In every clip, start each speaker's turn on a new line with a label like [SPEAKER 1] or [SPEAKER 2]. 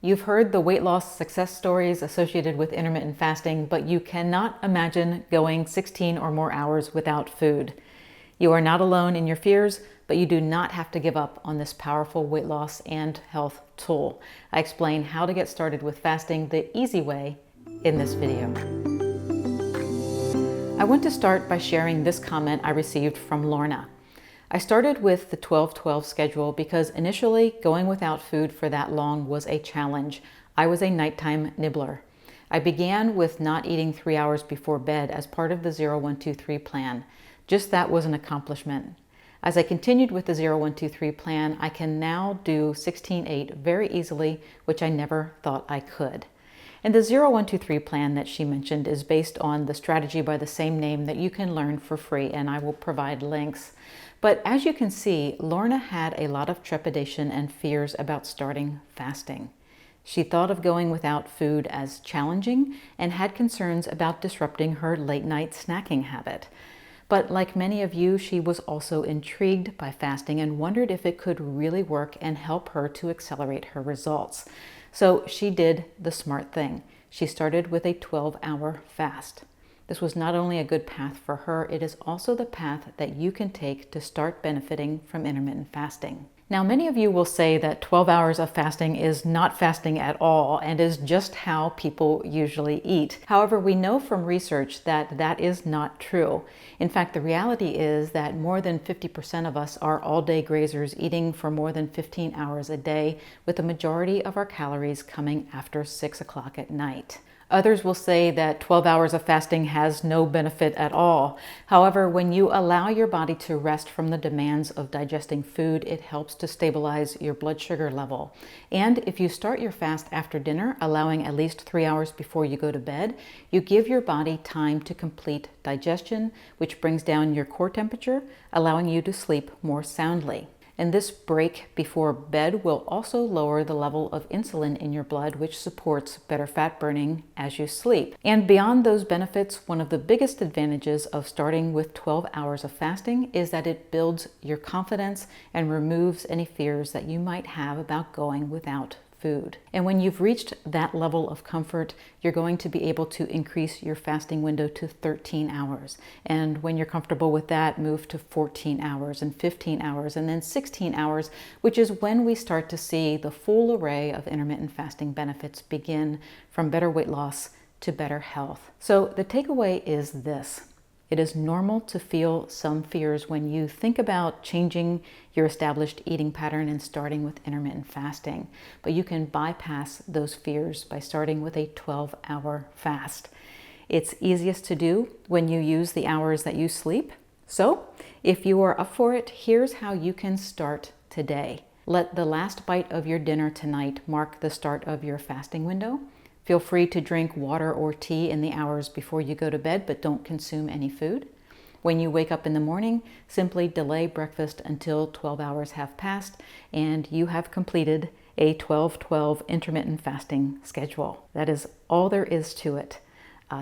[SPEAKER 1] You've heard the weight loss success stories associated with intermittent fasting, but you cannot imagine going 16 or more hours without food. You are not alone in your fears, but you do not have to give up on this powerful weight loss and health tool. I explain how to get started with fasting the easy way in this video. I want to start by sharing this comment I received from Lorna. I started with the 12-12 schedule because initially going without food for that long was a challenge. I was a nighttime nibbler. I began with not eating 3 hours before bed as part of the 0-1-2-3 plan. Just that was an accomplishment. As I continued with the 0-1-2-3 plan, I can now do 16-8 very easily, which I never thought I could. And the 0-1-2-3 plan that she mentioned is based on the strategy by the same name that you can learn for free, and I will provide links. But as you can see, Lorna had a lot of trepidation and fears about starting fasting. She thought of going without food as challenging and had concerns about disrupting her late-night snacking habit. But like many of you, she was also intrigued by fasting and wondered if it could really work and help her to accelerate her results. So she did the smart thing. She started with a 12-hour fast. This was not only a good path for her, it is also the path that you can take to start benefiting from intermittent fasting. Now, many of you will say that 12 hours of fasting is not fasting at all and is just how people usually eat. However, we know from research that that is not true. In fact, the reality is that more than 50% of us are all-day grazers eating for more than 15 hours a day, with the majority of our calories coming after 6 o'clock at night. Others will say that 12 hours of fasting has no benefit at all. However, when you allow your body to rest from the demands of digesting food, it helps to stabilize your blood sugar level. And if you start your fast after dinner, allowing at least 3 hours before you go to bed, you give your body time to complete digestion, which brings down your core temperature, allowing you to sleep more soundly. And this break before bed will also lower the level of insulin in your blood, which supports better fat burning as you sleep. And beyond those benefits, one of the biggest advantages of starting with 12 hours of fasting is that it builds your confidence and removes any fears that you might have about going without food. And when you've reached that level of comfort, you're going to be able to increase your fasting window to 13 hours. And when you're comfortable with that, move to 14 hours and 15 hours and then 16 hours, which is when we start to see the full array of intermittent fasting benefits begin, from better weight loss to better health. So the takeaway is this. It is normal to feel some fears when you think about changing your established eating pattern and starting with intermittent fasting. But you can bypass those fears by starting with a 12-hour fast. It's easiest to do when you use the hours that you sleep. So if you are up for it, here's how you can start today. Let the last bite of your dinner tonight mark the start of your fasting window. Feel free to drink water or tea in the hours before you go to bed, but don't consume any food. When you wake up in the morning, simply delay breakfast until 12 hours have passed and you have completed a 12-12 intermittent fasting schedule. That is all there is to it.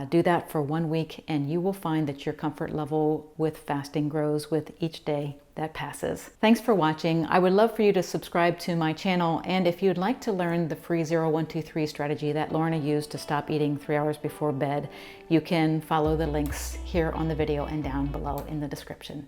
[SPEAKER 1] Do that for 1 week and you will find that your comfort level with fasting grows with each day that passes. Thanks for watching. I would love for you to subscribe to my channel, and if you'd like to learn the free 0-1-2-3 strategy that Lorna used to stop eating 3 hours before bed, you can follow the links here on the video and down below in the description.